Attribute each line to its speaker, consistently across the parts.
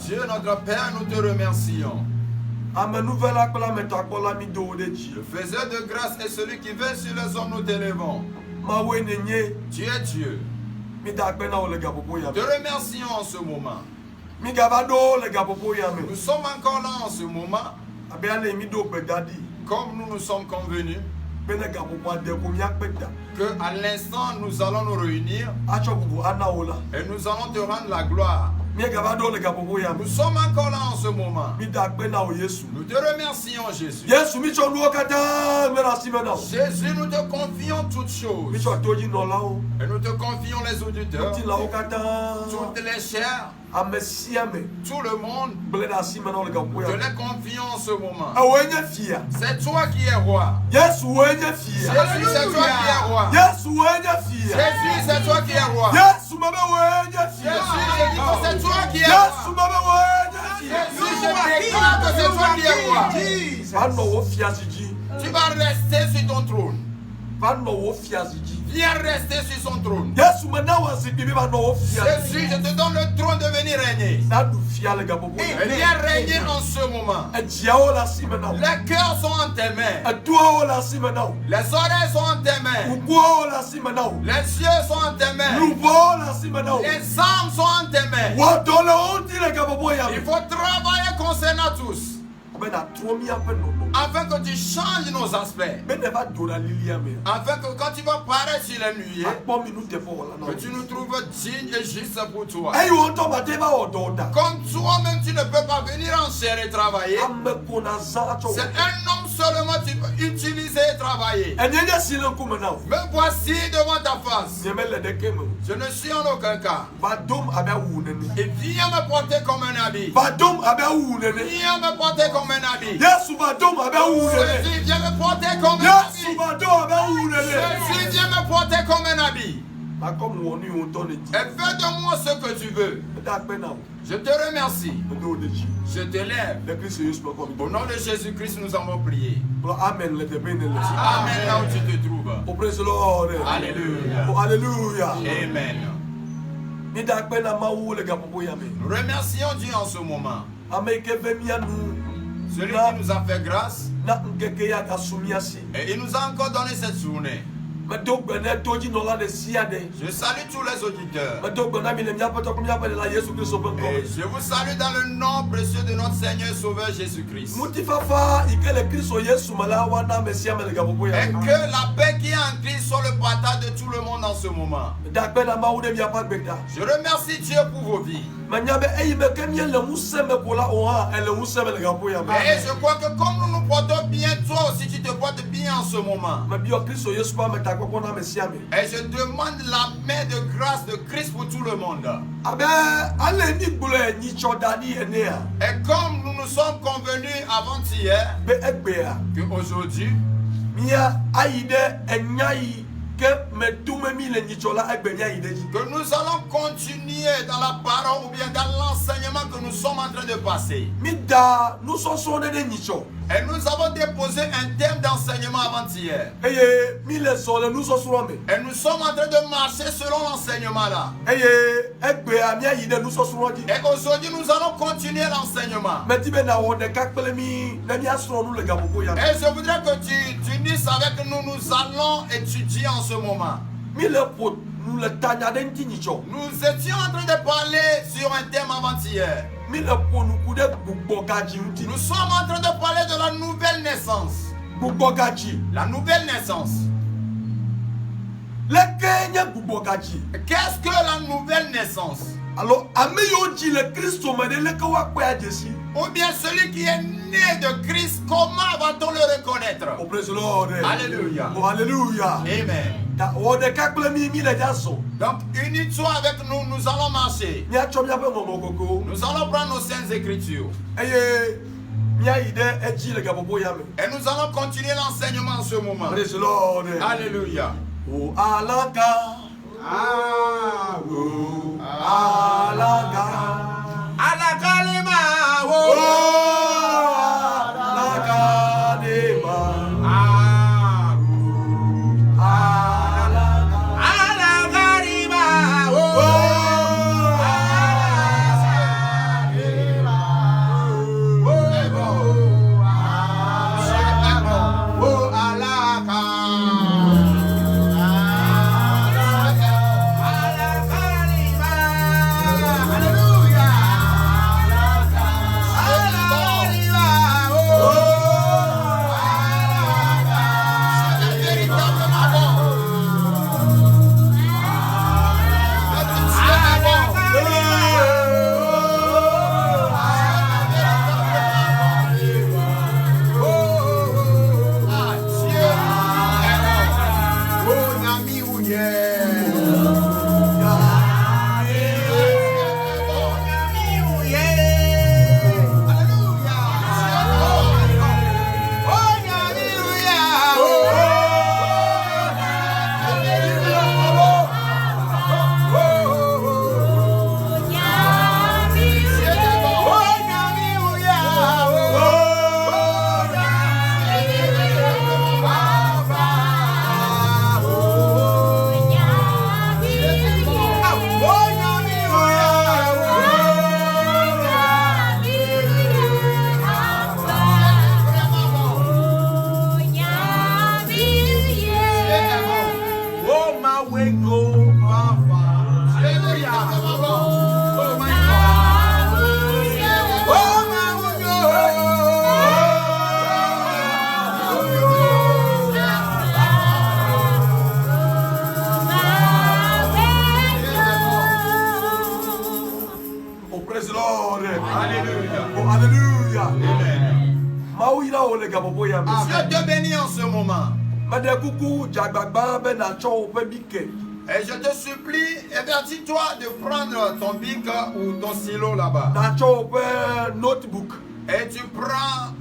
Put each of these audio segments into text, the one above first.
Speaker 1: Dieu notre Père, nous te remercions. Le faiseur de grâce est celui qui veille sur les hommes, nous t'élevons. Tu es Dieu. Nous te remercions en ce moment. Nous sommes encore là en ce moment. Comme nous nous sommes convenus. Que à l'instant nous allons nous réunir. Et nous allons te rendre la gloire. Nous sommes encore là en ce moment. Nous te remercions, Jésus. Jésus, nous te confions toutes choses. Et nous te confions les auditeurs, toutes les chairs, tout le monde. Nous te les confions en ce moment. C'est toi qui es roi. Jésus, c'est toi qui es roi. Jésus, c'est toi qui es roi. Jésus, c'est toi qui es roi. Jésus, je déclare que c'est toi qui es roi. Tu vas rester sur ton trône. Viens rester sur son trône. Jésus, je te donne le trône de venir régner. Et viens régner en ce moment. Les cœurs sont en tes mains. Les oreilles sont en tes mains. Les yeux sont en tes mains. Les âmes sont en tes mains. Il faut travailler concernant tous. Afin que tu changes nos aspects. Afin que quand tu tu vas paraître sur les nuées, que tu nous trouves dignes et justes pour toi. Comme toi-même tu ne peux pas venir en chair et travailler, c'est un homme seulement tu peux utiliser et travailler. Me voici devant ta face. Je ne suis en aucun cas. Et viens me porter comme un habit. Viens me porter comme un habit. Jésus, viens me porter comme un habit. Jésus, viens me porter comme un habit. Et fais de moi ce que tu veux. Je te remercie. Je te lève. Au nom de Jésus-Christ, nous avons prié. Amen là où tu te trouves. Alléluia.
Speaker 2: Alléluia.
Speaker 1: Amen. Nous remercions Dieu en ce moment. Celui qui nous a fait grâce. Et il nous a encore donné cette journée. Je salue tous les auditeurs. Et je vous salue dans le nom précieux de notre Seigneur et Sauveur Jésus-Christ. Et que la paix qui est en Christ soit le partage de tout le monde en ce moment. Je remercie Dieu pour vos vies. Et je crois que comme nous nous portons bien, toi aussi tu te portes bien en ce moment. Et je demande la main de grâce de Christ pour tout le monde. Et comme nous nous sommes convenus avant-hier, qu'aujourd'hui, que nous allons continuer dans la parole ou bien dans l'enseignement que nous sommes en train de passer. Et nous avons déposé un thème d'enseignement avant-hier. Et nous sommes en train de marcher selon l'enseignement là. Et aujourd'hui nous allons continuer l'enseignement. Et je voudrais que tu dises avec nous, nous allons étudier en ce moment. Nous étions en train de parler sur un thème avant-hier. Nous sommes en train de parler de la nouvelle naissance. La nouvelle naissance. Qu'est-ce que la nouvelle naissance? Alors, ou bien celui qui est né de Christ, comment va-t-on le reconnaître? Alléluia.
Speaker 2: Alléluia.
Speaker 1: Amen. Donc, unis-toi avec nous, nous allons marcher. Nous allons prendre nos saintes écritures. Et nous allons continuer l'enseignement en ce moment. Alléluia.
Speaker 2: Oh, Alaka. Ah, oh, Alaka.
Speaker 1: Alaka lema. Oh,
Speaker 2: Alaka lema.
Speaker 1: Dieu te bénit en ce moment. Et je te supplie, évertis-toi de prendre ton bic ou ton stylo là-bas. Et tu prends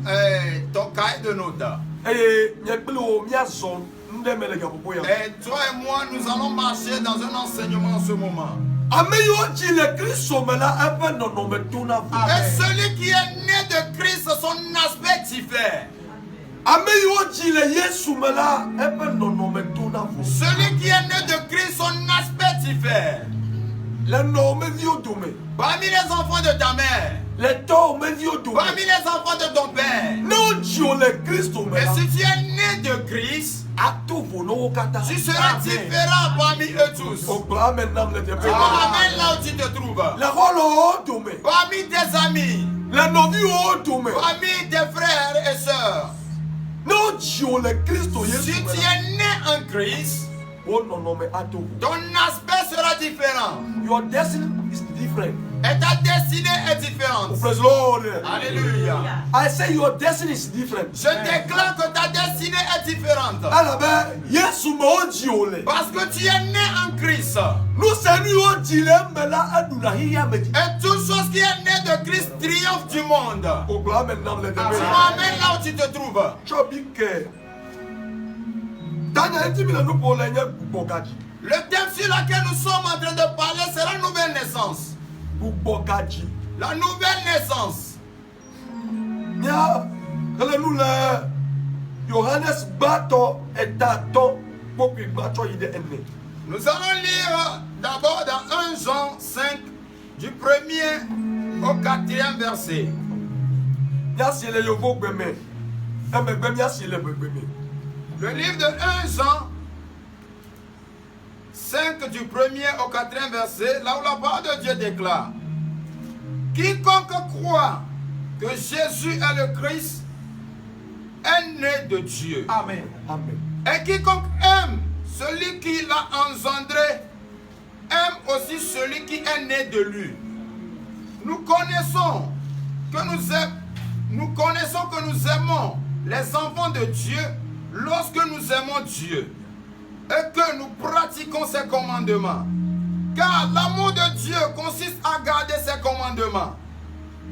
Speaker 1: ton cahier de notes. Et toi et moi, nous allons marcher dans un enseignement en ce moment. Et celui qui est né de Christ, son aspect diffère. Celui qui est né de Christ, son aspect diffère. Parmi les enfants de ta mère, parmi les enfants de ton père, et si tu es né de Christ, tu seras différent parmi eux tous. Tu amènes là où tu te trouves. Parmi tes amis, parmi tes frères et sœurs. Si tu es né en Christ, ton aspect sera différent.
Speaker 2: Your destiny is different.
Speaker 1: Et ta destinée est différente.
Speaker 2: Praise Lord.
Speaker 1: Alléluia.
Speaker 2: I say your destiny is different.
Speaker 1: Je déclare que ta destinée est différente. Parce que tu es né en Christ. Et toute chose qui est née de Christ triomphe du monde. Tu m'amènes là où tu te trouves. Le thème sur lequel nous sommes en train de parler, c'est la nouvelle naissance. La nouvelle naissance. Nous allons lire d'abord dans 1 Jean 5, du 1er au 4e verset. Le livre de 1 Jean 5 du 1er au 4e verset, là où la parole de Dieu déclare: quiconque croit que Jésus est le Christ est né de Dieu.
Speaker 2: Amen. Amen.
Speaker 1: Et quiconque aime celui qui l'a engendré aime aussi celui qui est né de lui. Nous connaissons que nous aimons les enfants de Dieu lorsque nous aimons Dieu et que nous pratiquons ses commandements. Car l'amour de Dieu consiste à garder ses commandements.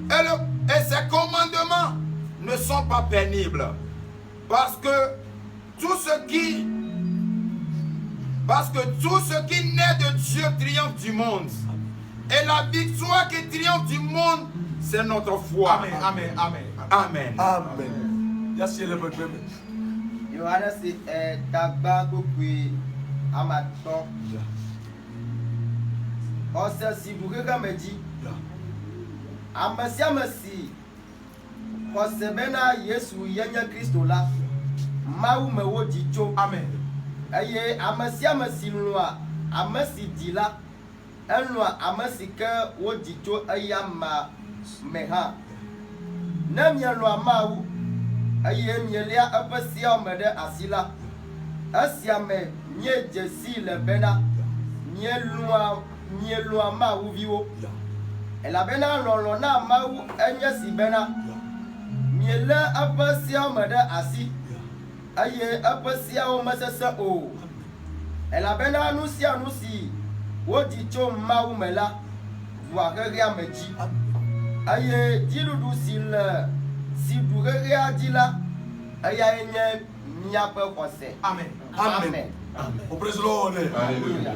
Speaker 1: Et ses commandements ne sont pas pénibles. Parce que tout ce qui naît de Dieu triomphe du monde. Et la victoire qui triomphe du monde, c'est notre foi.
Speaker 2: Amen. Amen. Amen.
Speaker 1: Amen.
Speaker 2: Amen.
Speaker 3: Yohana si dagba gbogbo amato. Ọ̀sẹ̀ si bukeka meji. Amasi ọ̀sẹ̀ bena Yesu yenya Kristo la. Mawu mewo jicho.
Speaker 2: Amen.
Speaker 3: Eye amasi lua amasi dila. Enua amasi ke wo jicho ayama meha. Nemya lua mawu. Aye mielia apasia omede asila asiame nye jesi le bena mielua ma uviwo ela bena lolo na mawu enye si bena miele apasia omede asi aye apasia o masese o ela bena nusi wodi cho mawu mela wa geria meji aye diludu sil si bougeria dila aya enye miape kose.
Speaker 2: Amen.
Speaker 3: Amen.
Speaker 2: Au praise Lord.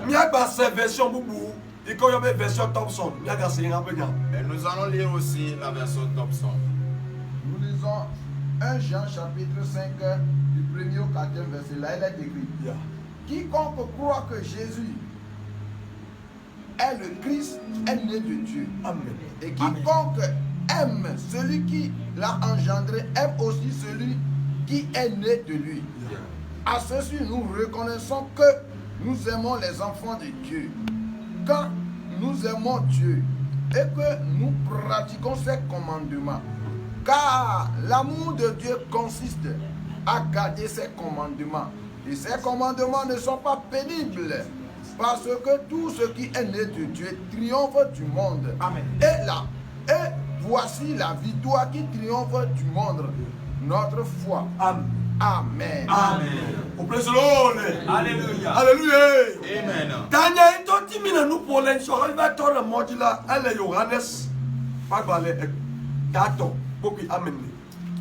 Speaker 2: Miaga cette version boubou, il y a une version Thompson. Miaga c'est un peu.
Speaker 1: Et nous allons lire aussi la version Thompson.
Speaker 4: Nous lisons 1 Jean chapitre 5 du 1er au 4e verset. Là il est écrit: quiconque croit que Jésus est le Christ est né de Dieu.
Speaker 2: Amen.
Speaker 4: Et quiconque aime celui qui l'a engendré, aime aussi celui qui est né de lui. À ceci, nous reconnaissons que nous aimons les enfants de Dieu. Quand nous aimons Dieu et que nous pratiquons ses commandements. Car l'amour de Dieu consiste à garder ses commandements. Et ces commandements ne sont pas pénibles. Parce que tout ce qui est né de Dieu triomphe du monde.
Speaker 2: Amen.
Speaker 4: Et voici la victoire qui triomphe du monde. notre foi.
Speaker 2: Amen.
Speaker 4: Amen.
Speaker 2: Amen. Praise the Lord.
Speaker 1: Alléluia.
Speaker 2: Alléluia.
Speaker 1: Amen.
Speaker 2: Tanya ito timina nous pour l'insurance va tourner modula elle Johannes pas balé dato beaucoup amen.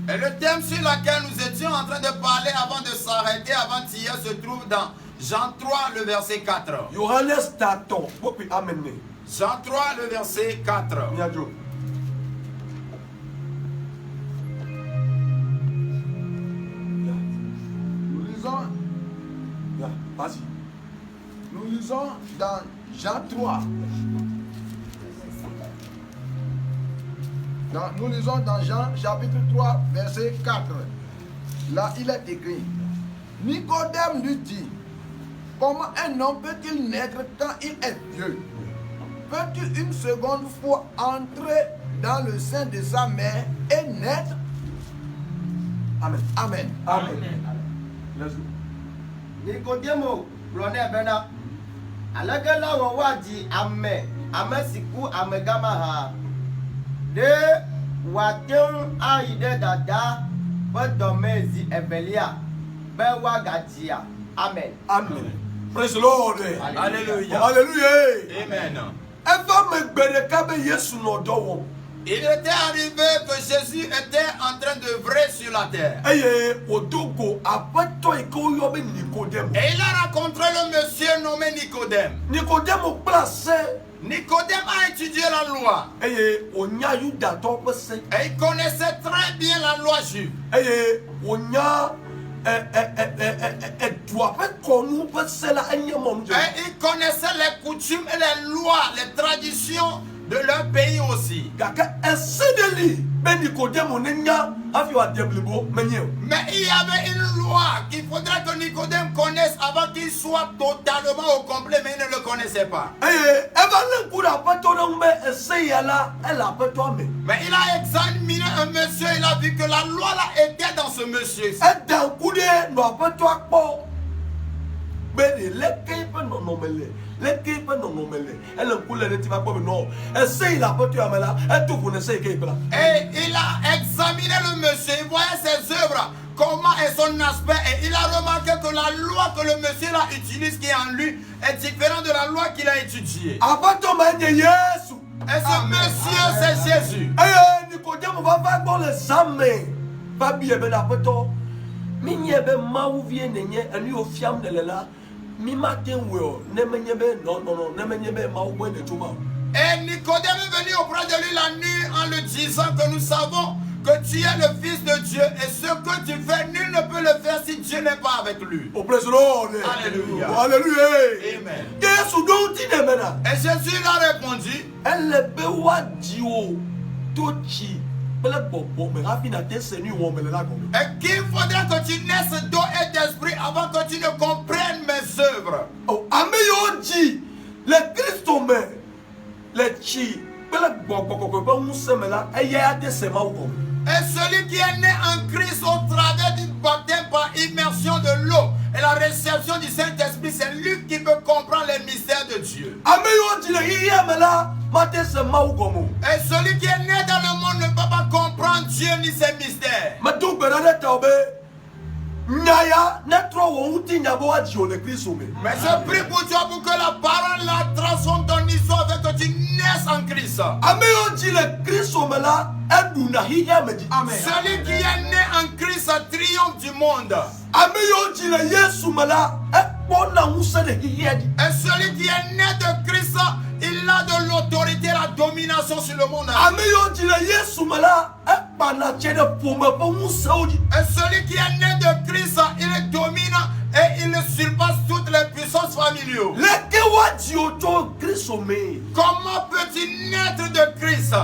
Speaker 1: Et le thème sur lequel nous étions en train de parler avant de s'arrêter avant-hier se trouve dans Jean 3 le verset 4.
Speaker 2: Johannes dato beaucoup amen.
Speaker 1: Jean 3 le verset 4.
Speaker 2: Miajo.
Speaker 4: Nous lisons dans Jean 3. Nous lisons dans Jean chapitre 3 verset 4. Là il est écrit: Nicodème lui dit: comment un homme peut-il naître quand il est vieux? Peux-tu une seconde fois entrer dans le sein de sa mère et naître? Amen. Amen.
Speaker 2: Amen.
Speaker 3: Nicodemo blonde bena alagala wa waji ame siku amegama ha de waten aide dada bodomezi evelia be wagajia. Amen.
Speaker 2: Amen. Praise the Lord.
Speaker 1: Alléluia.
Speaker 2: Hallelujah.
Speaker 1: Amen.
Speaker 2: Eva me gbere kabe Yesu no dowo.
Speaker 1: Il était arrivé que Jésus était en train d'œuvrer sur la terre.
Speaker 2: Eye odogo apato iko yo be Nicodème.
Speaker 1: Et il a rencontré le monsieur nommé Nicodème.
Speaker 2: Nicodème au place.
Speaker 1: Nicodème a étudié la loi.
Speaker 2: Eye onya Yuda to pese.
Speaker 1: Et il connaissait très bien la loi juive.
Speaker 2: Eye onya doit pas qu'on pese la enyamom.
Speaker 1: Et il connaissait les coutumes et les lois, les traditions de leur pays aussi.
Speaker 2: Gaka esedeli ben Nicodème onenya afi wa deblebo menye.
Speaker 1: Mais il y avait une loi qu'il faudrait que Nicodème connaisse avant qu'il soit totalement au complet, mais il ne le connaissait pas.
Speaker 2: Eye eva kura pato na mbe eseyala ela pato me.
Speaker 1: Mais il a examiné un monsieur, il a vu que la loi là était dans ce monsieur.
Speaker 2: Eda kude no pato akpo. Beni leke pe no nomele. Leke pe no nomele. Elle kule ne ti va ko no. Essaye la pato amela, et tout vous ne sait que là.
Speaker 1: Et il a examiné le monsieur, il voyait ses œuvres, comment est son aspect, et il a remarqué que la loi que le monsieur là utilise qui est en lui est différente de la loi qu'il a étudiée.
Speaker 2: Apato manye Yesu.
Speaker 1: Et ce monsieur c'est Jésus.
Speaker 2: Eh Nicodème va pas bon les examen. Pas bien ben apato. Minye be mawu vie nenye enu ofiam nelela. Mi matin wo ne menye be non ne menye be mawu bo ne tuma.
Speaker 1: Et Nicodème est venu auprès de lui la nuit en lui disant que nous savons que tu es le Fils de Dieu et ce que tu fais, nul ne peut le faire si Dieu n'est pas avec lui.
Speaker 2: Oh, praise the Lord.
Speaker 1: Alléluia.
Speaker 2: Alléluia.
Speaker 1: Amen.
Speaker 2: Yesu do ti ne mena.
Speaker 1: Et Jésus lui a répondu:
Speaker 2: Elle be wa dio tochi. Bele bobo me rafina te senu wo me la gomme.
Speaker 1: et qu'il faudrait que tu naisses d'eau et d'esprit avant que tu ne comprennes mes œuvres.
Speaker 2: Oh, ameyo ji le Christo me le chi bele bobo ko ba mu semela eya de sema wo.
Speaker 1: Et celui qui est né en Christ au travers du baptême par immersion de l'eau et la réception du Saint-Esprit, c'est lui qui peut comprendre les mystères de Dieu.
Speaker 2: Ameyo ji le hiya mela mate sema wo gomo.
Speaker 1: Et celui qui est né dans le monde ne peut pas comprendre Dieu ni ses mystères.
Speaker 2: Ma do berade taube nyaya netro wo uti nyabo wa ji o le Christo me.
Speaker 1: Mais je prie pour toi pour que la parole la transforme ton histoire afin que tu naisses en Christ.
Speaker 2: Ameyo ji le Christo mela edu na hiya me ji. Amen.
Speaker 1: Celui qui est né en Christ triomphe du monde.
Speaker 2: Ameyo ji le Yesu mela ekpo na unse de hiya ji.
Speaker 1: Et celui qui est né de Christ, il a de l'autorité, la domination sur le monde.
Speaker 2: Ameyo ji le Yesu mela ekpa na chede pome po unse oji.
Speaker 1: Et celui qui est né de Christ, il domine et il surpasse toutes les puissances familiales.
Speaker 2: Leke wa ji oto Christo me.
Speaker 1: Comment peux-tu naître de Christ?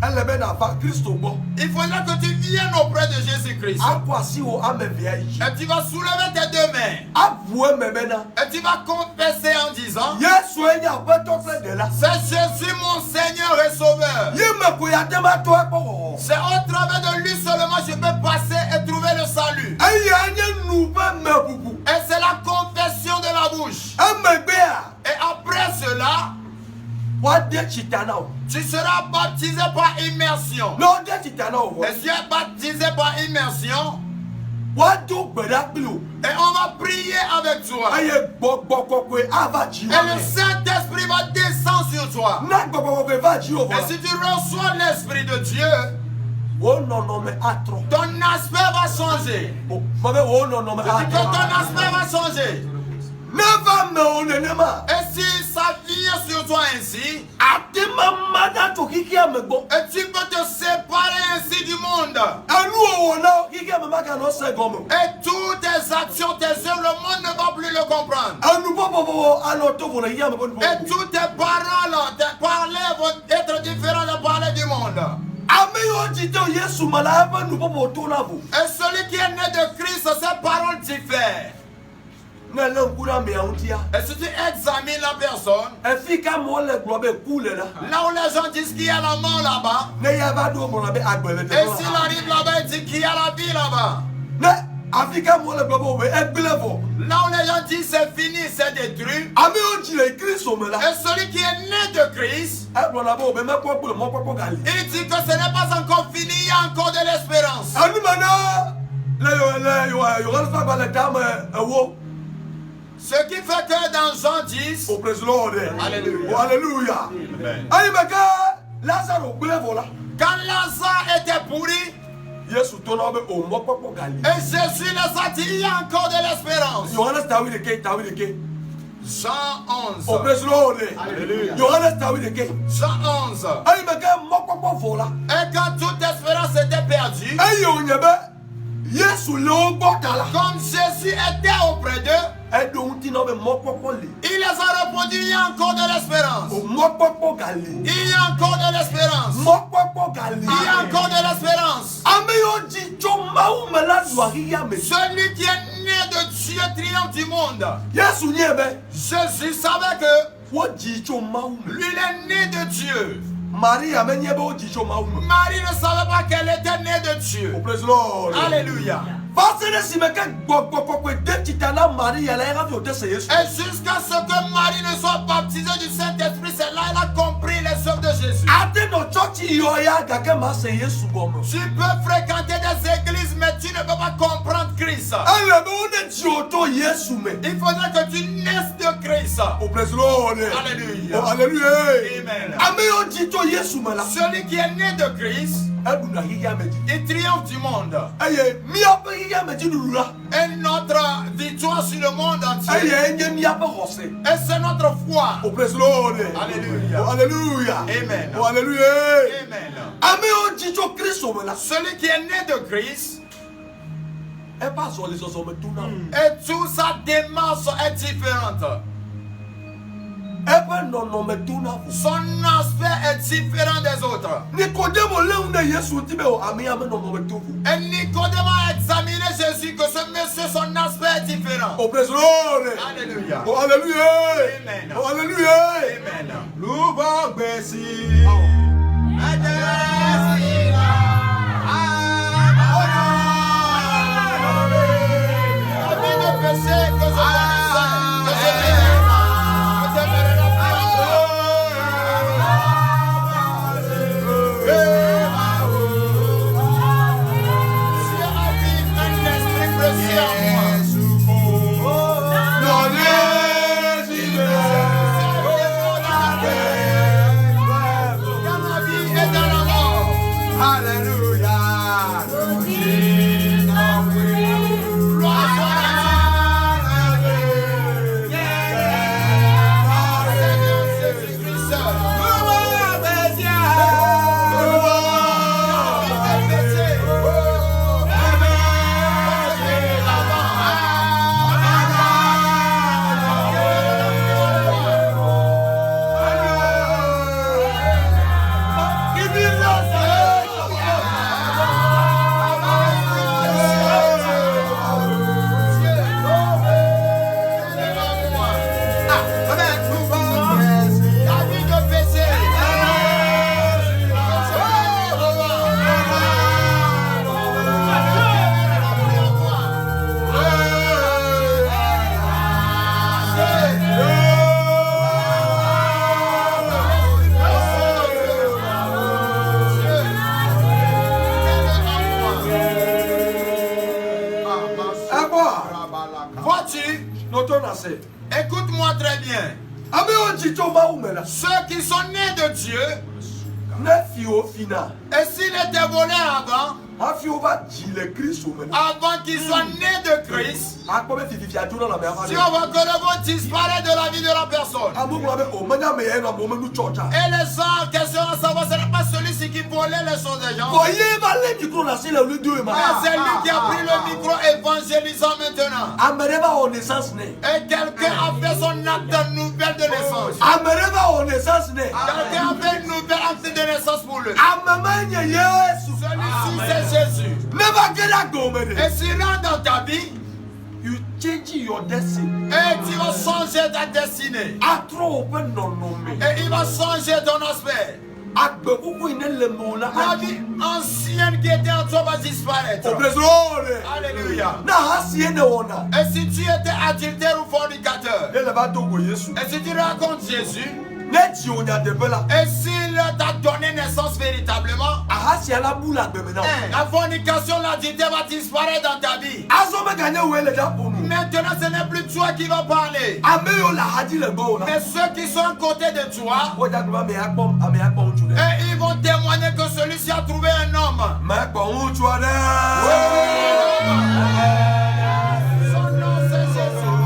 Speaker 2: Elle ben ava Christo bo.
Speaker 1: Il faudra que tu viennes auprès de Jésus-Christ.
Speaker 2: Akwasi wo amevia yi.
Speaker 1: Et tu vas soulever tes deux mains.
Speaker 2: Avoué me bena.
Speaker 1: Et tu vas confesser en disant:
Speaker 2: Yesu enya beto fe de la.
Speaker 1: c'est Jésus mon Seigneur et Sauveur.
Speaker 2: Yeme ko ya tema to ekpo.
Speaker 1: C'est au travers de lui seulement je peux passer et trouver le salut.
Speaker 2: Aya nye nu ba me bubu.
Speaker 1: Et c'est la confession de la bouche.
Speaker 2: Amegbe a.
Speaker 1: Et après cela, Tu seras baptisé par immersion. Et si tu es baptisé par immersion, et on va prier avec toi. Et le Saint-Esprit va descendre sur toi. Et si tu reçois l'Esprit de Dieu, ton aspect va changer. Je dis que ton aspect va changer. Et si ça vient sur toi ainsi, et tu peux te séparer ainsi du monde. Et toutes tes actions, tes œuvres, le monde ne va plus le comprendre. Et toutes tes paroles, tes parler vont être différents de parler du monde. Et celui qui est né de Christ, ses paroles diffèrent. Et si tu examines la personne, là où les gens disent qu'il y a la mort là-bas, et s'il arrive là-bas, il dit qu'il y a la vie là-bas. Là où les gens disent c'est fini, c'est détruit. Et celui qui est né de Christ, il dit que ce n'est pas encore fini, il y a encore de l'espérance. Ce qui fait que dans Jean 10,
Speaker 2: Alléluia. Alléluia.
Speaker 1: Quand Lazare était pourri, et Jésus les a dit, il y a encore de l'espérance. Jean 11.
Speaker 2: Alléluia.
Speaker 1: Jean 11. Et quand toute espérance était perdue, comme Jésus était auprès d'eux, il les a répondu, il y a encore de l'espérance. Il y a encore de l'espérance. Il y a encore de l'espérance. Celui qui est né de Dieu triomphe du monde. Jésus savait que lui il est né de Dieu. Marie ne savait pas qu'elle était née de Dieu. Alléluia. Et jusqu'à ce que Marie ne soit baptisée du Saint-Esprit, c'est là qu'elle a compris les œuvres de Jésus. Tu peux fréquenter des églises, mais tu ne peux pas comprendre Christ. Il faudrait que tu naisses de Christ. Alléluia. Amen. Celui qui est né de Christ, il triomphe du monde. Et notre victoire sur le monde entier, et c'est notre foi. Alléluia. Amen. Celui qui est né de Christ, et toute sa démarche est différente. Son aspect est différent des autres. Et Nicodème a examiné Jésus que ce monsieur, son aspect est différent. Alléluia.
Speaker 2: ase.
Speaker 1: Écoute-moi très bien. Ceux qui sont nés de Dieu, et s'il était volé avant qu'il soit né de Christ, si on veut que le mot disparaît de la vie de la personne, et les gens, question à savoir, ce n'est pas celui-ci qui volait les choses des gens, mais c'est lui qui a pris le micro évangélisant maintenant. Et quelqu'un a fait son acte nouvelle de naissance. Quelqu'un a fait une nouvelle acte de naissance pour lui. Celui-ci c'est Jésus. Et s'il rentre dans ta vie,
Speaker 2: you change your destiny.
Speaker 1: Et tu vas changer ta destinée. Et il va changer ton aspect. La vie ancienne qui était en toi va disparaître. Alléluia. Et si tu étais adultère ou fornicateur, et si tu racontes Jésus, et s'il t'a donné naissance véritablement, la fornication, l'adultère va disparaître dans ta vie. Maintenant, ce n'est plus toi qui vas parler, mais ceux qui sont à côté de toi, et ils vont témoigner que celui-ci a trouvé un homme. Son nom c'est Jésus.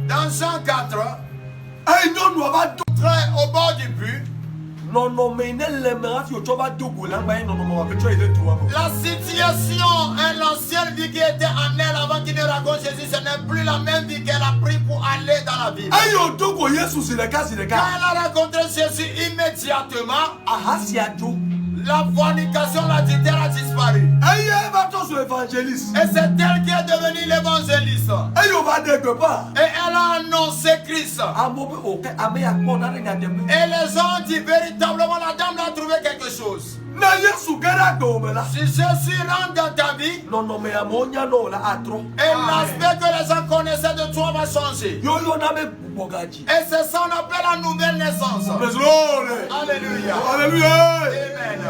Speaker 1: Dans Jean 4, très au bord du but, la situation, l'ancienne vie qui était en elle avant qu'il ne raconte Jésus, ce n'est plus la même vie qu'elle a pris pour aller dans la Bible. Quand elle a rencontré Jésus immédiatement, la fornication, l'adultère a disparu. Et c'est elle qui est devenue l'évangéliste. Et elle a annoncé Christ. Et les gens ont dit véritablement la dame a trouvé quelque chose. Si Jésus rentre dans ta vie, et l'aspect que les gens connaissaient de toi va changer. Et c'est ça qu'on appelle la nouvelle naissance. Alléluia.
Speaker 2: Alléluia.
Speaker 1: Amen.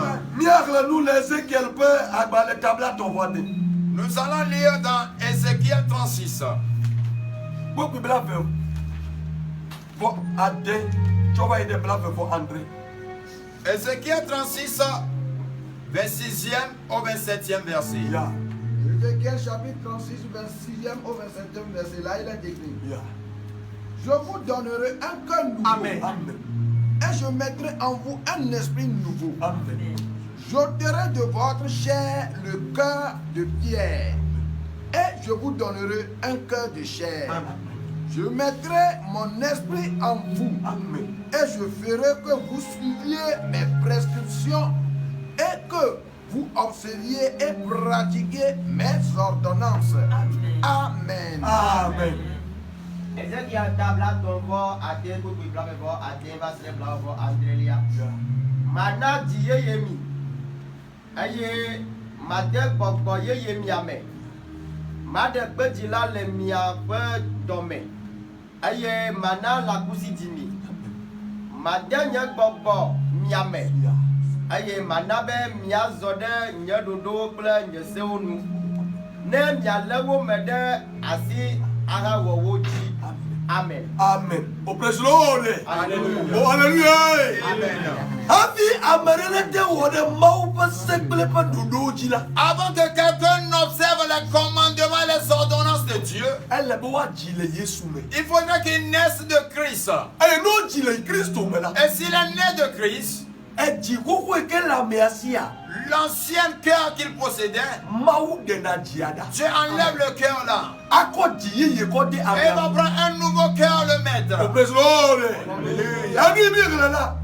Speaker 1: Nous allons lire dans Ézéchiel 36. Ézéchiel 36, 26e au 27e verset.
Speaker 4: Ézéchiel chapitre 36, 26e au 27e verset. Là, il est écrit. Je vous donnerai un cœur nouveau.
Speaker 2: Amen.
Speaker 4: Et je mettrai en vous un esprit nouveau.
Speaker 2: Amen.
Speaker 4: J'ôterai de votre chair le cœur de pierre. Et je vous donnerai un cœur de chair.
Speaker 2: Amen.
Speaker 4: Je mettrai mon esprit en vous.
Speaker 2: Amen.
Speaker 4: Et je ferai que vous suiviez mes prescriptions et que vous observiez et pratiquiez mes ordonnances. Amen.
Speaker 2: Amen.
Speaker 3: Ezekiel tabla tombo ate kuku blabe bo ate basle blabe bo Andrelia. Mana diye yemi. Aye made gbogbo ye yemi ame. Made gbejila le mia pe dome. Aye mana la kusi dimi. Made nye gbogbo miame. Aye mana be mia zode nye dodo kple nye seonu. Ne mia lewo mede asi aha wowoji. Amen.
Speaker 2: Amen. Oh, praise the Lord.
Speaker 1: Alléluia.
Speaker 2: Oh, hallelujah.
Speaker 1: Amen. Avant que quelqu'un observe les commandements et les ordonnances de Dieu, il faudrait qu'il naisse de Christ. Et s'il est né de Christ, l'ancien cœur qu'il possédait, Dieu enlève le cœur là. Et il va prendre un nouveau cœur, le mettre.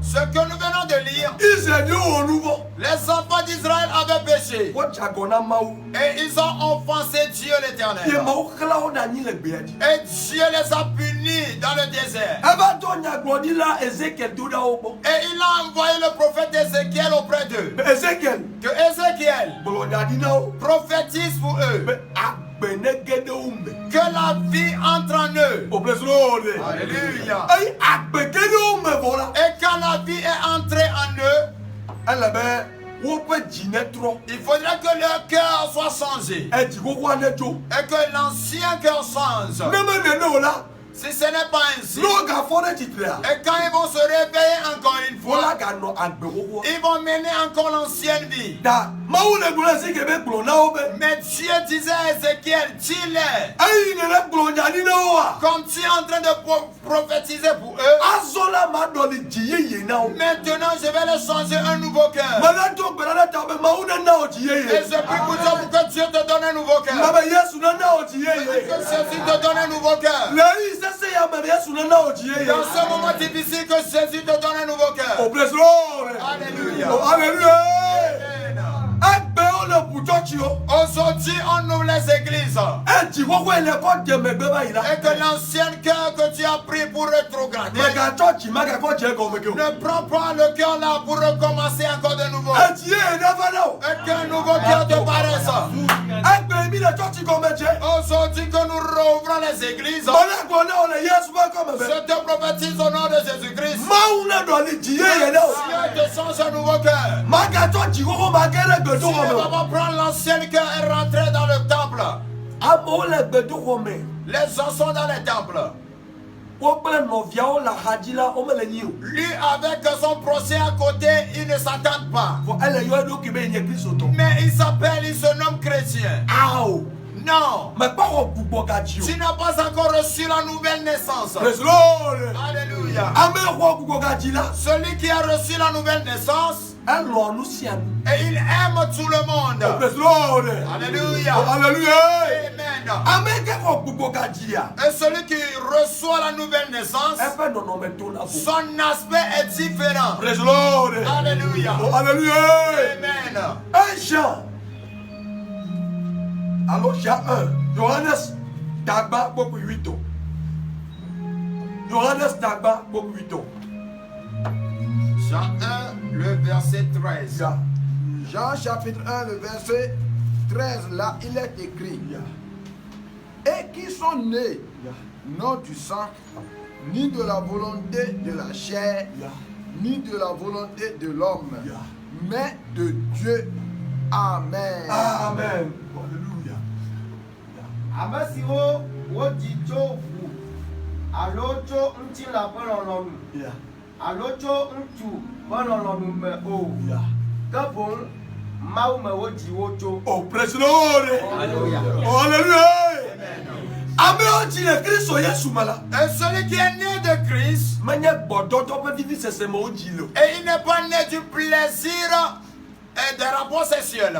Speaker 1: Ce que nous venons de lire, les enfants d'Israël avaient péché. Et ils ont offensé Dieu l'Éternel. Et Dieu les a punis dans le désert. Et il a envoyé le prophète Ézéchiel auprès d'eux. Que Ézéchiel prophétise pour eux. Que la vie entre en eux. Alléluia. Et quand la vie est entrée en eux, il faudrait que leur cœur soit changé. Et que l'ancien cœur change. Si ce n'est pas ainsi, et quand ils vont se réveiller encore une fois, ils vont mener encore l'ancienne vie. Mais Dieu disait à Ézéchiel, dis-les, comme tu es en train de prophétiser pour eux, maintenant je vais les changer un nouveau cœur. Et je prie pour toi pour que Dieu te donne un nouveau cœur. Que Jésus te donne un nouveau cœur. Dans ce moment difficile, que Jésus te donne un nouveau cœur. Alléluia. Aujourd'hui, on ouvre les églises. Et que l'ancien cœur que tu as pris pour rétrograder ne prends pas le cœur là pour recommencer encore de nouveau. Et qu'un nouveau cœur te paraisse. Aujourd'hui, que nous rouvrons les églises, je te prophétise au nom de Jésus-Christ. Dieu te change un nouveau cœur. Tu ne vas pas prendre l'ancien cœur et rentrer dans le temple. Les gens sont dans les temples. Lui avec son procès à côté, ils ne s'attendent pas. Mais il s'appelle, il se nomme chrétien. Non. Tu n'as pas encore reçu la nouvelle naissance. Alléluia. Celui qui a reçu la nouvelle naissance, et il aime tout le monde. Alléluia. Amen. Et celui qui reçoit la nouvelle naissance, son aspect est différent. Alléluia. Amen.
Speaker 2: Alors, Jean 1, Johannes Dagba, beaucoup 8 ans. Johannes Dagba, beaucoup 8 ans.
Speaker 1: Jean 1, le verset 13.
Speaker 4: Jean chapitre 1, le verset 13, là, il est écrit. Et qui sont nés, non du sang, ni de la volonté de la chair, ni de la volonté de l'homme, mais de Dieu. Amen.
Speaker 2: Amen.
Speaker 3: Amasiwo wodijo wu alojo nti la bololonu alojo ntu bololonu me o kabon mau me wodi wojo.
Speaker 2: Oh, praise the Lord.
Speaker 3: Hallelujah.
Speaker 2: Hallelujah. Amen.
Speaker 1: Et celui qui est né de Christ, et il n'est pas né du plaisir et des rapports sexuels,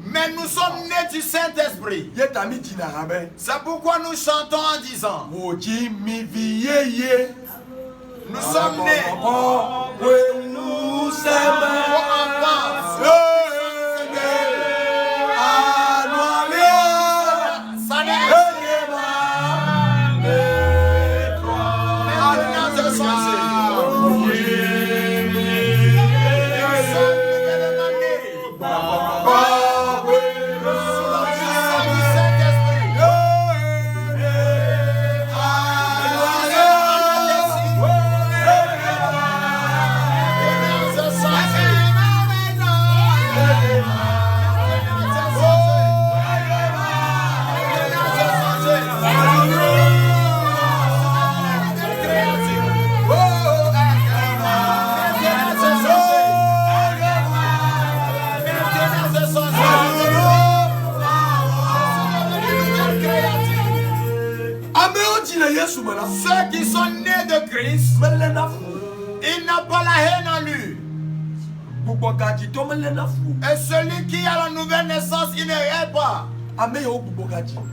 Speaker 1: mais nous sommes nés du Saint-Esprit. C'est pourquoi nous chantons en disant, nous sommes nés ceux qui sont nés de Christ, il n'a pas la haine en lui. Et celui qui a la nouvelle naissance, il ne rêve pas.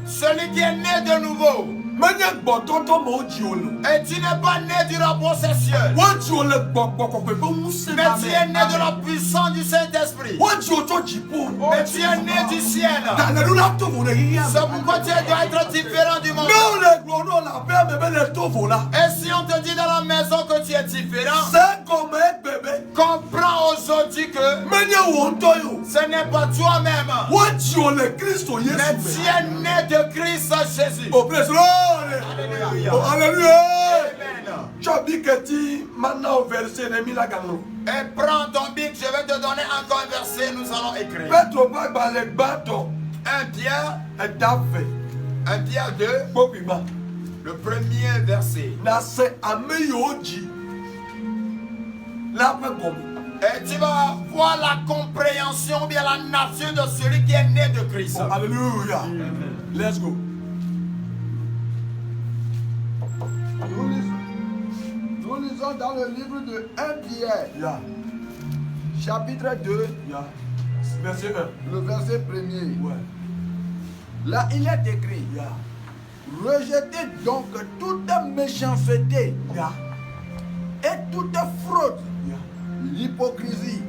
Speaker 1: Celui qui est né de nouveau. Et tu n'es pas né du rapport sexuel. Mais tu es né de la puissance du Saint-Esprit. Mais tu es né du ciel. C'est pourquoi tu dois être différent du monde. Et si on te dit dans la maison que tu es différent, comprends aujourd'hui que ce n'est pas toi-même. Mais tu es né de Christ Jésus.
Speaker 2: Alléluia. Oh, alléluia.
Speaker 1: Et prends ton bic, je vais te donner encore un verset, nous allons écrire. 1 Pierre 2, le premier verset. Et tu vas voir la compréhension, bien la nature de celui qui est né de Christ.
Speaker 2: Oh, alléluia. Let's go.
Speaker 4: Nous lisons dans le livre de 1 Pierre, chapitre 2,
Speaker 2: verset 1.
Speaker 4: Le verset 1er. Là, il est écrit, rejetez donc toute méchanceté et toute fraude, l'hypocrisie,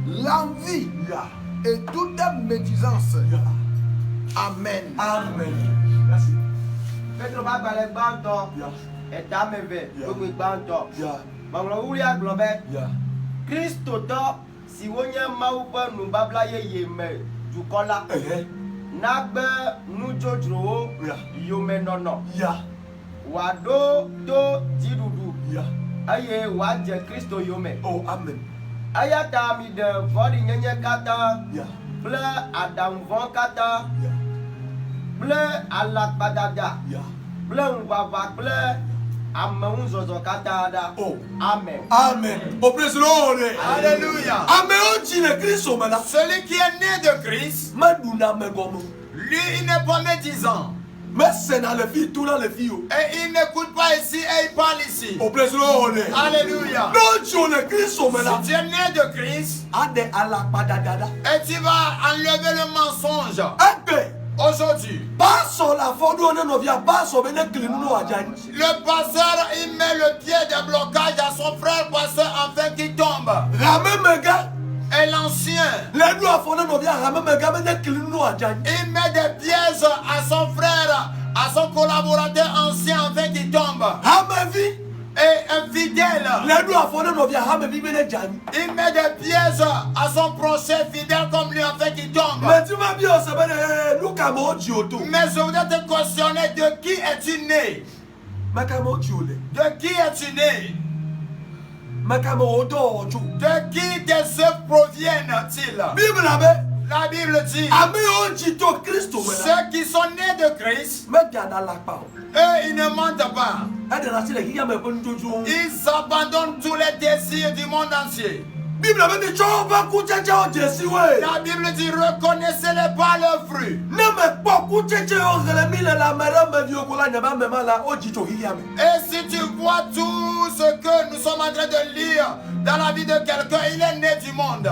Speaker 4: l'envie et toute médisance. Amen.
Speaker 2: Amen. Merci.
Speaker 3: Petro va balé banto. Et tameve. Ogo banto. Manglo ulia globe. Kristo to si wonya mauba nu babla ye me du kola. Nagbe nu jojro yo me nono. Wado to didudu. Aye waje Kristo yo me.
Speaker 2: Oh amen.
Speaker 3: Ayata mi de vodi nyenye kata. Ble adam von kata. Ble alakbadada. Ble mbava ble amen zozo kata. Oh amen.
Speaker 2: Amen. Oh praise the Lord.
Speaker 1: Alléluia.
Speaker 2: Amen. On dit le Christ au malade.
Speaker 1: Celui qui est né de Christ, lui il n'est pas médisant.
Speaker 2: Mais c'est dans les filles, tout dans les filles.
Speaker 1: Et il n'écoute pas ici et il parle ici.
Speaker 2: Oh praise the Lord.
Speaker 1: Alléluia.
Speaker 2: Non, tu es le Christ au malade.
Speaker 1: Si tu es né de Christ, et tu vas enlever le mensonge. Aujourd'hui,
Speaker 2: le
Speaker 1: pasteur il met le pied de blocage à son frère pasteur afin qu'il tombe. Et l'ancien, il met des pièges à son frère, à son collaborateur ancien afin qu'il tombe. Et infidèle, il met des pièges à son prochain fidèle comme lui afin qu'il tombe. Mais je voudrais te questionner, de qui es-tu né? De qui es-tu né? De qui tes œuvres proviennent-ils? La Bible dit, ceux qui sont nés de Christ, eux ils ne mentent pas. Ils abandonnent tous les désirs du monde entier. La Bible dit, reconnaissez-les par leurs fruits. Et si tu vois tout ce que nous sommes en train de lire dans la vie de quelqu'un, il est né du monde.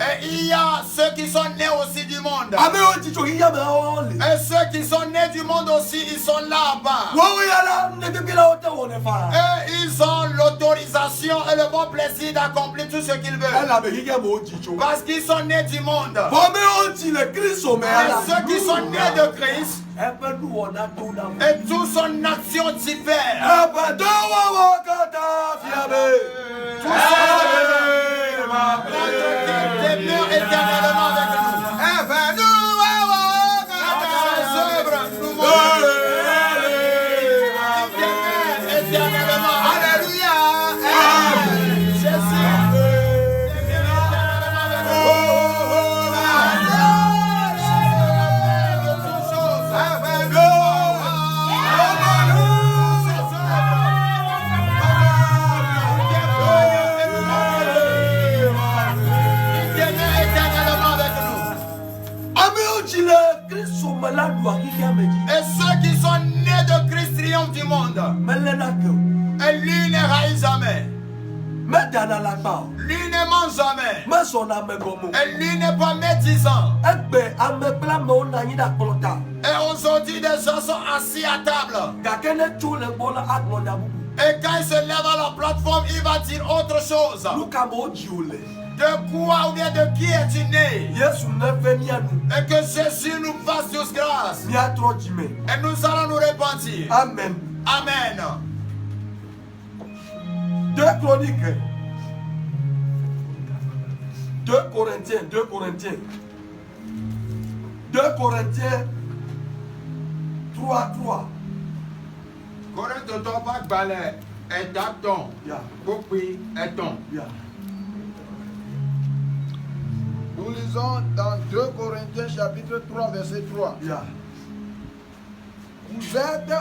Speaker 1: Et il y a ceux qui sont nés aussi du monde. Et ceux qui sont nés du monde aussi, ils sont là-bas. Et ils ont l'autorisation et le bon plaisir d'accomplir tout ce qu'ils veulent. Parce qu'ils sont nés du monde. Et ceux qui sont nés de Christ, et toute son action diffère. Demeure éternellement avec nous. Ses œuvres nous montrent. Éternellement. Alléluia. Jésus. Demeure éternellement avec nous. Et ceux qui sont nés de Christ triomphent du monde. Et lui ne raille jamais. Lui ne ment jamais. Et lui n'est pas médisant. Et aujourd'hui, des gens sont assis à table. Et quand il se lève à la plateforme, il va dire autre chose. De quoi ou bien de qui es-tu né? Et que Jésus nous fasse tous grâce. Et nous allons nous repentir.
Speaker 2: Amen.
Speaker 1: Amen.
Speaker 2: 2 Chroniques. 2 Corinthiens. 2 Corinthiens 3.
Speaker 1: Corinthiens pas balai et d'acton. Beaucoup et ton.
Speaker 4: Nous lisons dans 2 Corinthiens chapitre 3 verset 3. Vous êtes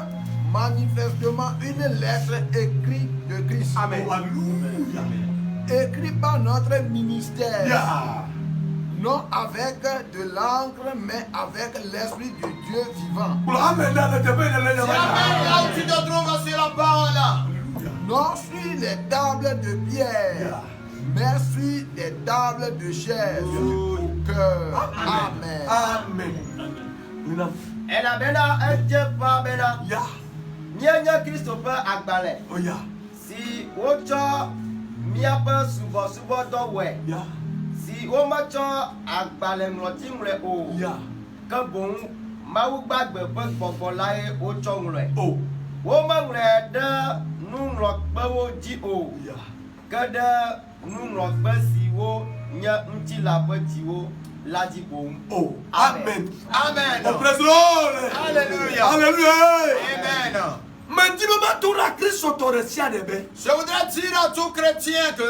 Speaker 4: manifestement une lettre écrite de Christ.
Speaker 2: Amen. Alléluia.
Speaker 4: Écrit par notre ministère. Non avec de l'encre, mais avec l'Esprit de Dieu vivant.
Speaker 1: Amen. Là où tu te trouves sur la parole.
Speaker 4: Non sur les tables de pierre, mais sur des tables de chair. Au cœur. Amen.
Speaker 2: Amen.
Speaker 3: Elle a bena un Dieu pas bena. Nya Christopher Agbale.
Speaker 2: Oh ya.
Speaker 3: Si ocho miapa subo do we. Si o macho Agbale mloti mle o. Ka bon ma wo gbagbe pe gbogbo lae ocho mle.
Speaker 2: Oh.
Speaker 3: Wo ma mle de nu mlo pe wo ji o. Ka de nu mlo pe si wo nya nti la pe ti wo.
Speaker 2: Oh, amen.
Speaker 1: Amen.
Speaker 2: Oh, praise the Lord.
Speaker 1: Alléluia.
Speaker 2: Alléluia.
Speaker 1: Amen.
Speaker 2: Je voudrais
Speaker 1: dire à tout chrétien que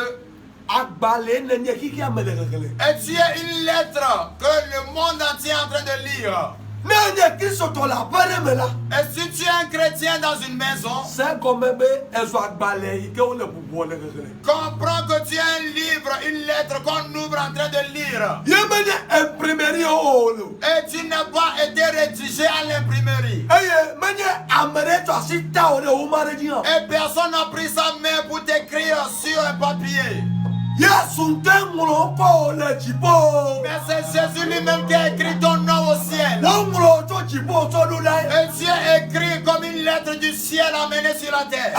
Speaker 1: et tu es une lettre que le monde entier est en train de lire. Et si tu es un chrétien dans une maison, comprends que tu as un livre, une lettre qu'on ouvre en train de lire. Et tu n'as pas été rédigé à l'imprimerie. Et personne n'a pris sa main pour t'écrire sur un papier. Mais c'est Jésus lui-même qui a écrit ton nom au ciel. Et tu es écrit comme une lettre du ciel amenée sur la terre.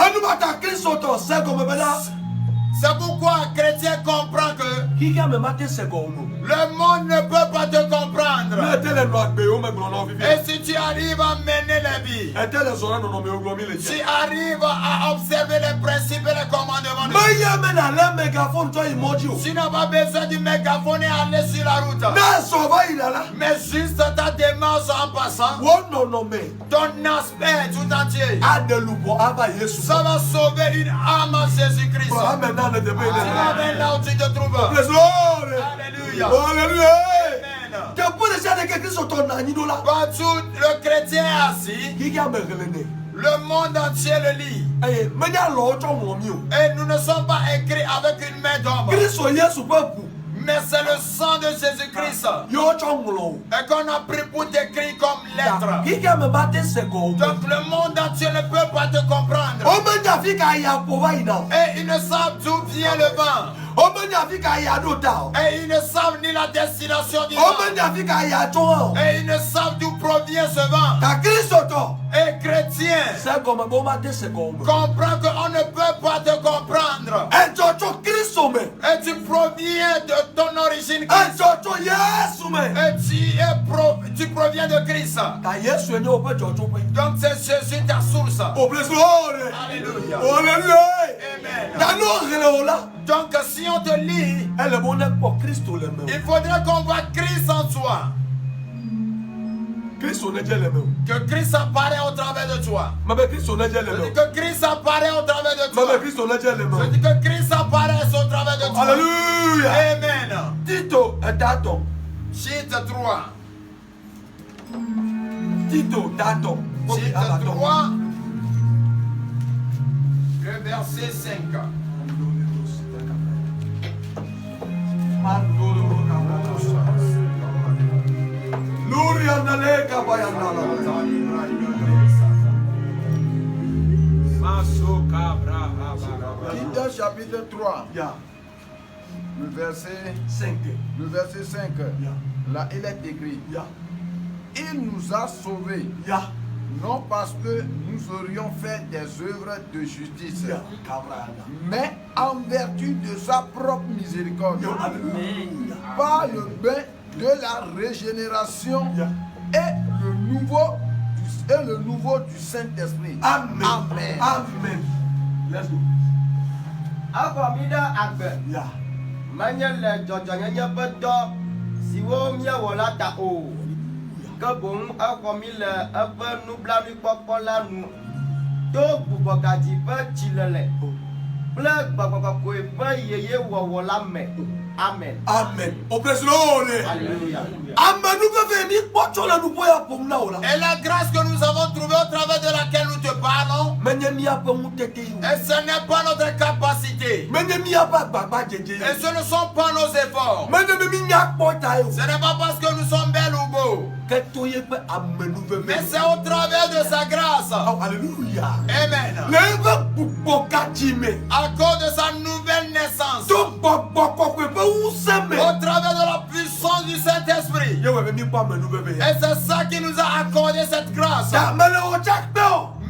Speaker 1: C'est pourquoi un chrétien comprend que le monde ne peut pas te comprendre. Et si tu arrives à mener la vie, tu arrives à observer les principes et les commandements de Dieu. Tu n'as pas besoin du mégaphone et aller sur la route. Mais juste ta démarche en passant, ton aspect tout entier, ça va sauver une âme en Jésus-Christ. Amen. Là où tu te trouves. Alléluia.
Speaker 2: Alléluia.
Speaker 1: Quand tout le chrétien est assis, le monde entier le lit. Et nous ne sommes pas écrits avec une main d'homme. Mais c'est le sang de Jésus-Christ. Et qu'on a pris pour t'écrire comme lettre. Donc le monde entier ne peut pas te comprendre. Et ils ne savent d'où vient le vent. Et ils ne savent ni la destination du vent. Et ils ne savent d'où provient ce vent. Et chrétien, comprends qu'on ne peut pas te comprendre. Et tu proviens de ton origine Christ. Et tu proviens de Christ. Donc c'est Jésus ta source. Alléluia. Amen. Donc si on te lit, il faudrait qu'on voit Christ en toi. Que Christ apparaît au travers de toi. Je dis que Christ apparaît au travers de toi. Je dis que Christ apparaît au travers de toi.
Speaker 2: Alléluia.
Speaker 1: Amen.
Speaker 2: Tito
Speaker 1: 3.
Speaker 2: Tito
Speaker 1: 3. Le verset 5.
Speaker 4: Tite chapitre 3. Le verset 5. Le verset 5. Là, il est écrit. Il nous a sauvés. Non parce que nous aurions fait des œuvres de justice, mais en vertu de sa propre miséricorde, par le bain de la régénération et le nouveau du Saint-Esprit.
Speaker 2: Amen.
Speaker 4: Amen.
Speaker 2: Amen. Let's go.
Speaker 3: Akwamida agbe. Manyele jọjọnyenye bedo siwo miewɔla ta o. Ke boŋ exɔmi le eƒe nublanuikpɔkpɔ la nu to bubɔgadzi ƒe tsilele kple gbɔgbɔkɔkɔe ƒe yeyewɔwɔ la me. Amen.
Speaker 2: Amen. Alléluia. Amen.
Speaker 1: Et la grâce que nous avons trouvée au travers de laquelle nous te parlons, et ce n'est pas notre capacité, et ce ne sont pas nos efforts, ce n'est pas parce que nous sommes belles ou beaux, mais c'est au travers de sa grâce.
Speaker 2: Alléluia.
Speaker 1: Amen. À cause de sa nouvelle naissance, au travers de la puissance du Saint-Esprit. Et c'est ça qui nous a accordé cette grâce.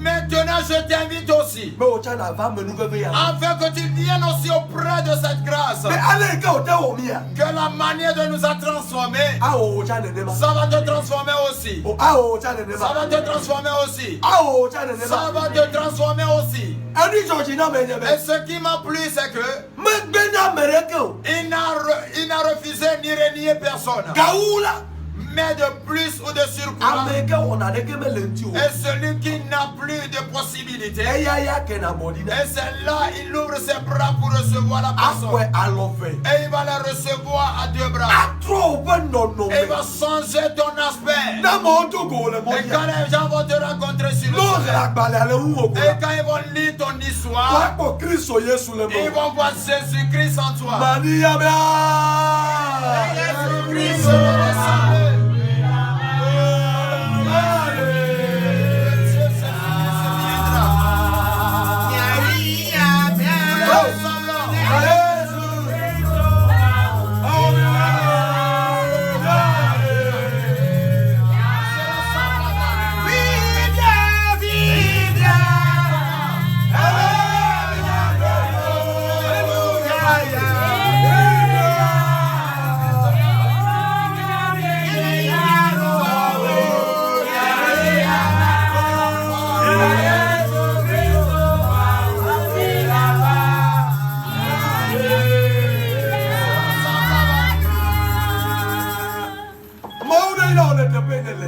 Speaker 1: Maintenant, je t'invite aussi, afin que tu viennes aussi auprès de cette grâce, que la manière de nous a transformés, ça va te transformer aussi. Ça va te transformer aussi. Ça va te transformer aussi. Et ce qui m'a plu, c'est que il n'a refusé ni renié personne, mais de plus ou de surcroît. Et celui qui n'a plus de possibilité, et c'est là il ouvre ses bras pour recevoir la personne. Et il va la recevoir à deux bras. Et il va changer ton aspect. Et quand les gens vont te rencontrer sur le chemin, et quand ils vont lire ton histoire, ils vont voir Jésus-Christ en toi. Jésus-Christ est descendu.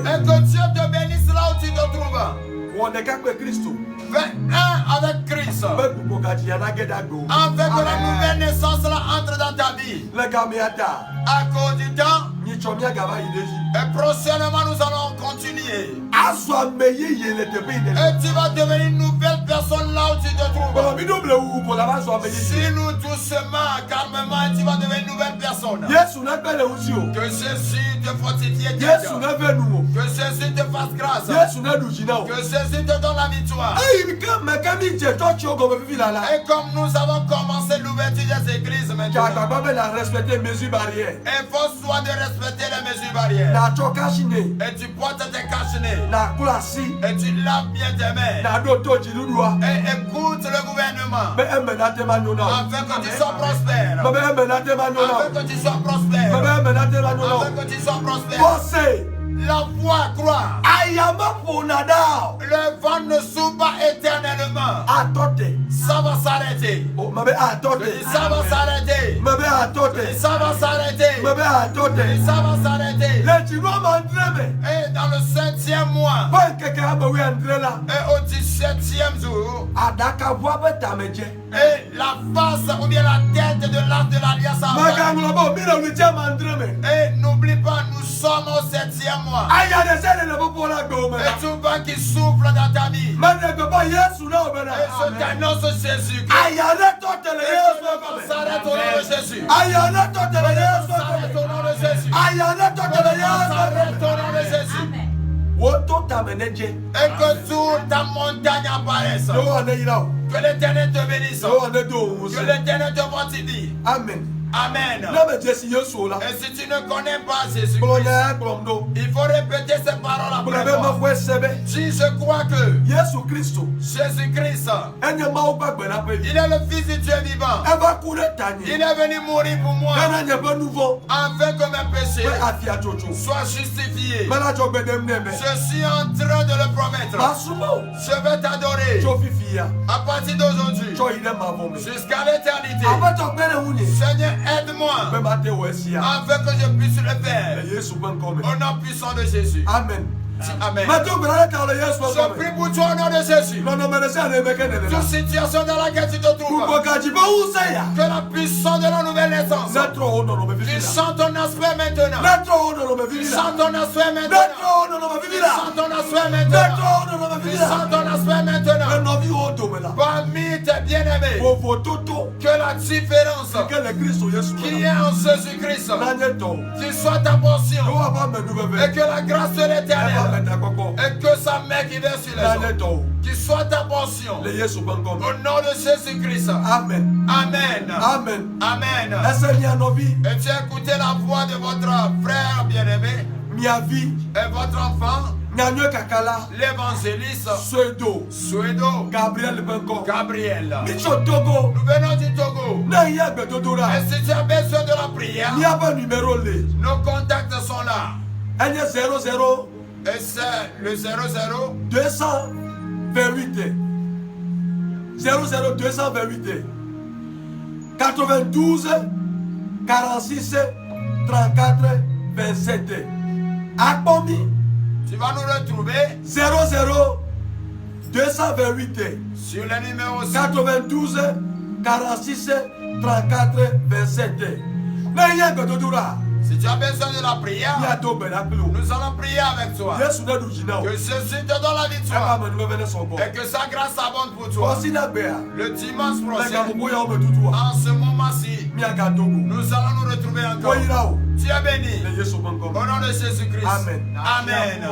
Speaker 1: Et que Dieu te bénisse là où tu te trouves. Fais un avec Christ. Afin que la nouvelle naissance là entre dans ta vie. À cause du temps. Et prochainement nous allons continuer. Et tu vas devenir une nouvelle personne là où tu te trouves. Si nous doucement, calmement, tu vas devenir une nouvelle personne. Que Jésus te fortifie, que Jésus te fasse grâce, que Jésus te donne la victoire. Et comme nous avons commencé l'ouverture des églises maintenant, efforce-toi de respecter les mesures barrières. Et tu portes tes cache-nez. Et tu laves bien tes mains. Et écoute le gouvernement. Afin que tu sois prospère. Afin que tu sois prospère. Afin que tu sois prospère. La foi croit. Le vent ne s'ouvre pas éternellement. Ça va s'arrêter. Ça va s'arrêter. Ça va s'arrêter. Ça va s'arrêter. Et dans le 7e mois, et au 17e jour, et la face ou bien la tête de l'arche de l'alliance. Et n'oublie pas, nous sommes au 7e mois. Et tout vent qui souffle dans ta vie. Et je t'annonce Jésus. S'arrête au nom de Jésus. S'arrête au nom de Jésus. S'arrête au nom de Jésus. Et que toute ta montagne apparaisse. Que l'Éternel te bénisse. Que l'Éternel te fortifie.
Speaker 2: Amen.
Speaker 1: Amen. Et si tu ne connais pas Jésus, il faut répéter ces paroles après moi. Si je crois que Jésus-Christ, il est le Fils du Dieu vivant. Il est venu mourir pour moi afin que mes péchés soient justifiés. Je suis en train de le promettre. Je vais t'adorer à partir d'aujourd'hui jusqu'à l'éternité. Seigneur, aide-moi afin que je puisse le faire au nom puissant de Jésus.
Speaker 2: Amen.
Speaker 1: Amen. Je prie pour toi au nom de Jésus. Toute situation dans laquelle tu te trouves, que la puissance de la nouvelle naissance, tu sens ton aspect maintenant. Tu sens ton aspect maintenant. Tu sens ton aspect maintenant. Tu sens ton aspect maintenant. Parmi tes bien-aimés, que la différence qui est en Jésus-Christ, qui soit ta portion, et que la grâce de l'Éternel et que sa main qui vient sur les hommes, qui soit ta portion au nom de Jésus-Christ.
Speaker 2: Amen.
Speaker 1: Amen.
Speaker 2: Amen.
Speaker 1: Amen. Et tu as écouté la voix de votre frère bien-aimé et votre enfant, l'évangéliste Suedo Gabriel. Nous venons du Togo. Et si tu as besoin de la prière, nos contacts sont là. Et c'est le 00
Speaker 2: 228 92 46 34 27. Akbomi,
Speaker 1: tu vas nous retrouver
Speaker 2: 00 228
Speaker 1: sur le numéro
Speaker 2: 92 46 34 27. Si tu as besoin de la prière, nous allons prier avec toi. Que Jésus te donne la victoire et que sa grâce abonde pour toi. Le dimanche prochain, en ce moment-ci, nous allons nous retrouver encore. Tu es béni. Au nom de Jésus-Christ. Amen.
Speaker 1: Amen.